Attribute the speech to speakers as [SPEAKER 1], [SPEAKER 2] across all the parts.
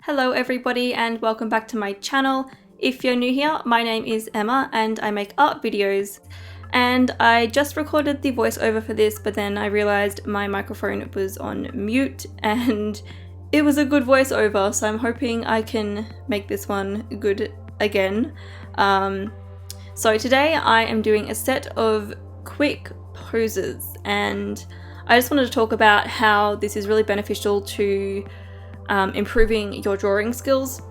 [SPEAKER 1] Hello everybody and welcome back to my channel. If you're new here, my name is Emma and I make art videos. And I just recorded the voiceover for this, but then I realized my microphone was on mute and it was a good voiceover, so I'm hoping I can make this one good again. So today I am doing a set of quick poses, and I just wanted to talk about how this is really beneficial to improving your drawing skills.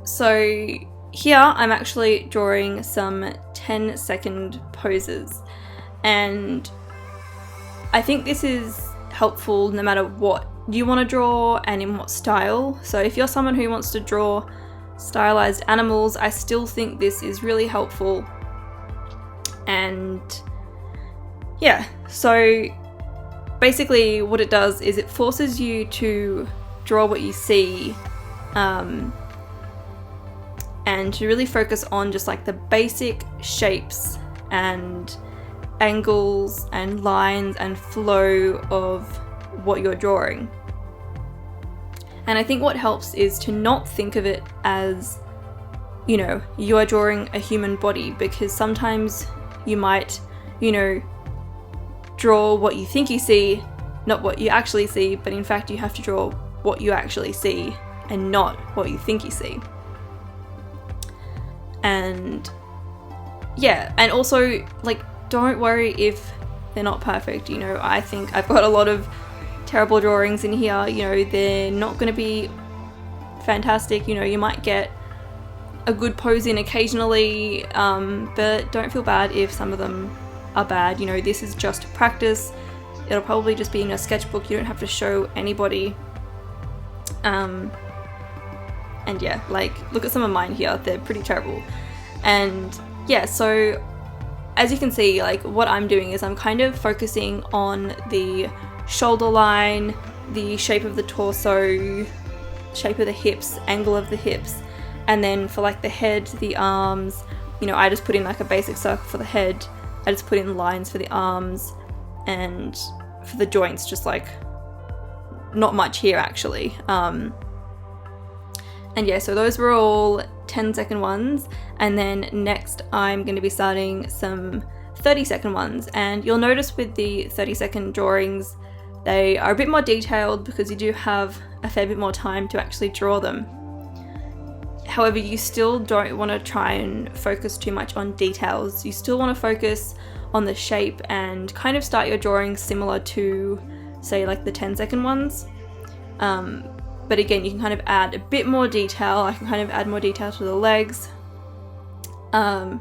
[SPEAKER 1] So here I'm actually drawing some 10-second poses, and I think this is helpful no matter what you want to draw and in what style. So if you're someone who wants to draw stylized animals, I still think this is really helpful. And yeah, so basically what it does is it forces you to draw what you see, and to really focus on just like the basic shapes and angles and lines and flow of what you're drawing. And I think what helps is to not think of it as, you know, you are drawing a human body, because sometimes you might, you know, draw what you think you see, not what you actually see, but in fact you have to draw what you actually see and not what you think you see. And yeah, and also, like, don't worry if they're not perfect. You know, I think I've got a lot of terrible drawings in here. You know, they're not going to be fantastic. You know, you might get a good pose in occasionally, but don't feel bad if some of them are bad. You know, this is just practice. It'll probably just be in a sketchbook. You don't have to show anybody. And yeah, like, look at some of mine here. They're pretty terrible. And yeah, so as you can see, like, what I'm doing is I'm kind of focusing on the shoulder line, the shape of the torso, shape of the hips, angle of the hips, and then for like the head, the arms, you know, I just put in like a basic circle for the head. I just put in lines for the arms, and for the joints, just like not much here actually. And yeah, so those were all 10-second ones, and then next I'm going to be starting some 30-second ones. And you'll notice with the 30-second drawings, they are a bit more detailed because you do have a fair bit more time to actually draw them. However, you still don't want to try and focus too much on details. You still want to focus on the shape and kind of start your drawing similar to, say, like the 10-second ones. But again, you can kind of add a bit more detail. I can kind of add more detail to the legs, and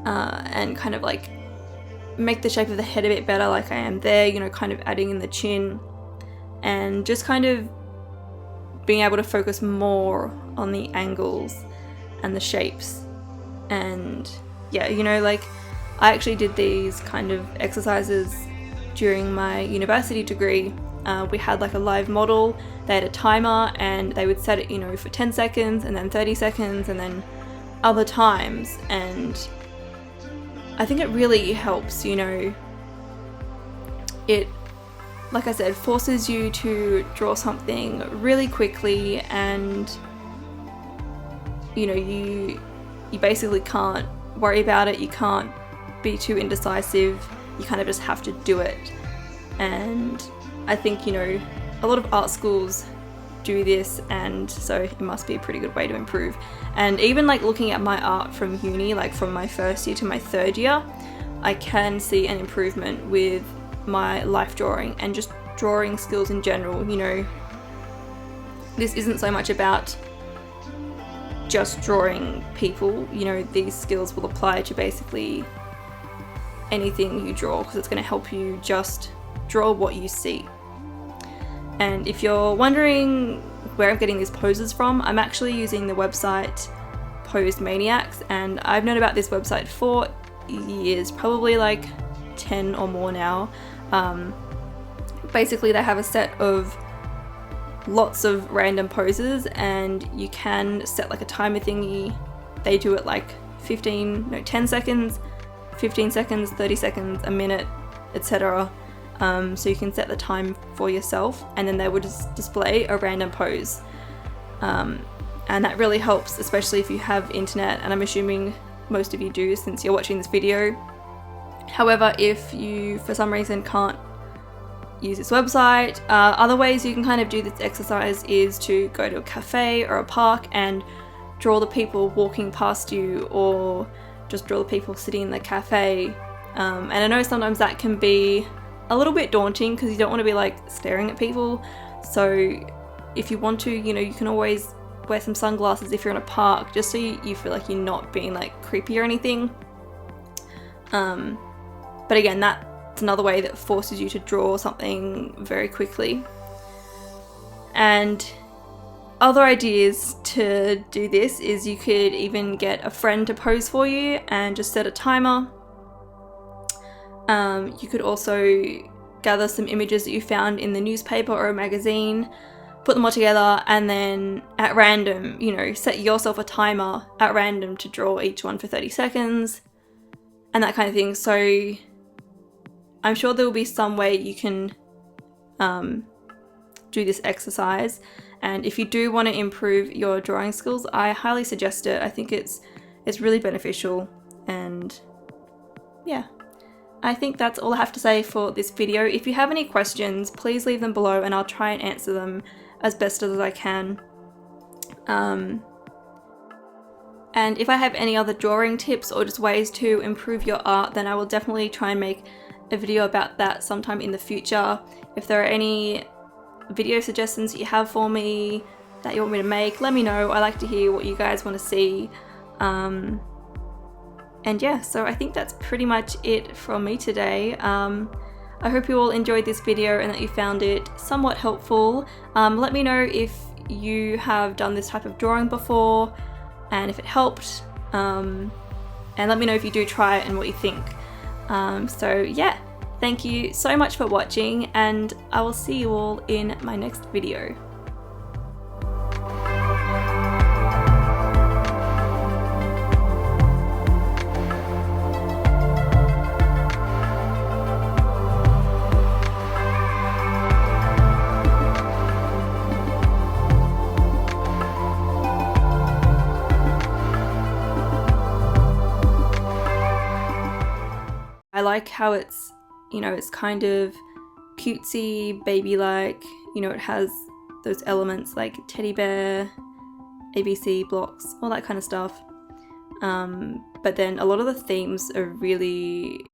[SPEAKER 1] kind of like make the shape of the head a bit better, like I am there, you know, kind of adding in the chin, and just kind of being able to focus more on the angles and the shapes. And yeah, you know, like, I actually did these kind of exercises during my university degree. We had like a live model, they had a timer, and they would set it, you know, for 10 seconds and then 30 seconds and then other times. And I think it really helps, you know. It, like I said, forces you to draw something really quickly, and you know, you basically can't worry about it, you can't be too indecisive, you kind of just have to do it. And I think, you know, a lot of art schools do this, and so it must be a pretty good way to improve. And even like looking at my art from uni, like from my first year to my third year, I can see an improvement with my life drawing and just drawing skills in general. You know, this isn't so much about just drawing people, you know, these skills will apply to basically anything you draw, because it's going to help you just draw what you see. And if you're wondering where I'm getting these poses from, I'm actually using the website Pose Maniacs, and I've known about this website for years, probably like 10 or more now. Basically they have a set of lots of random poses, and you can set like a timer thingy. They do it like 10 seconds, 15 seconds, 30 seconds, a minute, etc. so you can set the time for yourself, and then they will just display a random pose. And that really helps, especially if you have internet, and I'm assuming most of you do since you're watching this video. However, if you for some reason can't use this website, other ways you can kind of do this exercise is to go to a cafe or a park and draw the people walking past you, or just draw the people sitting in the cafe. And I know sometimes that can be a little bit daunting because you don't want to be like staring at people. So if you want to, you know, you can always wear some sunglasses if you're in a park, just so you feel like you're not being like creepy or anything. But again, that's another way that forces you to draw something very quickly. And other ideas to do this is you could even get a friend to pose for you and just set a timer. You could also gather some images that you found in the newspaper or a magazine, put them all together, and then at random, you know, set yourself a timer at random to draw each one for 30 seconds and that kind of thing. So I'm sure there will be some way you can do this exercise, and if you do want to improve your drawing skills, I highly suggest it. I think it's really beneficial, and yeah. I think that's all I have to say for this video. If you have any questions, please leave them below and I'll try and answer them as best as I can. And if I have any other drawing tips or just ways to improve your art, then I will definitely try and make a video about that sometime in the future. If there are any video suggestions that you have for me that you want me to make, let me know. I like to hear what you guys want to see. And yeah, so I think that's pretty much it from me today. I hope you all enjoyed this video and that you found it somewhat helpful. Let me know if you have done this type of drawing before and if it helped. And let me know if you do try it and what you think. So yeah, thank you so much for watching, and I will see you all in my next video. I like how it's, you know, it's kind of cutesy, baby-like, you know, it has those elements like teddy bear, ABC blocks, all that kind of stuff. But then a lot of the themes are really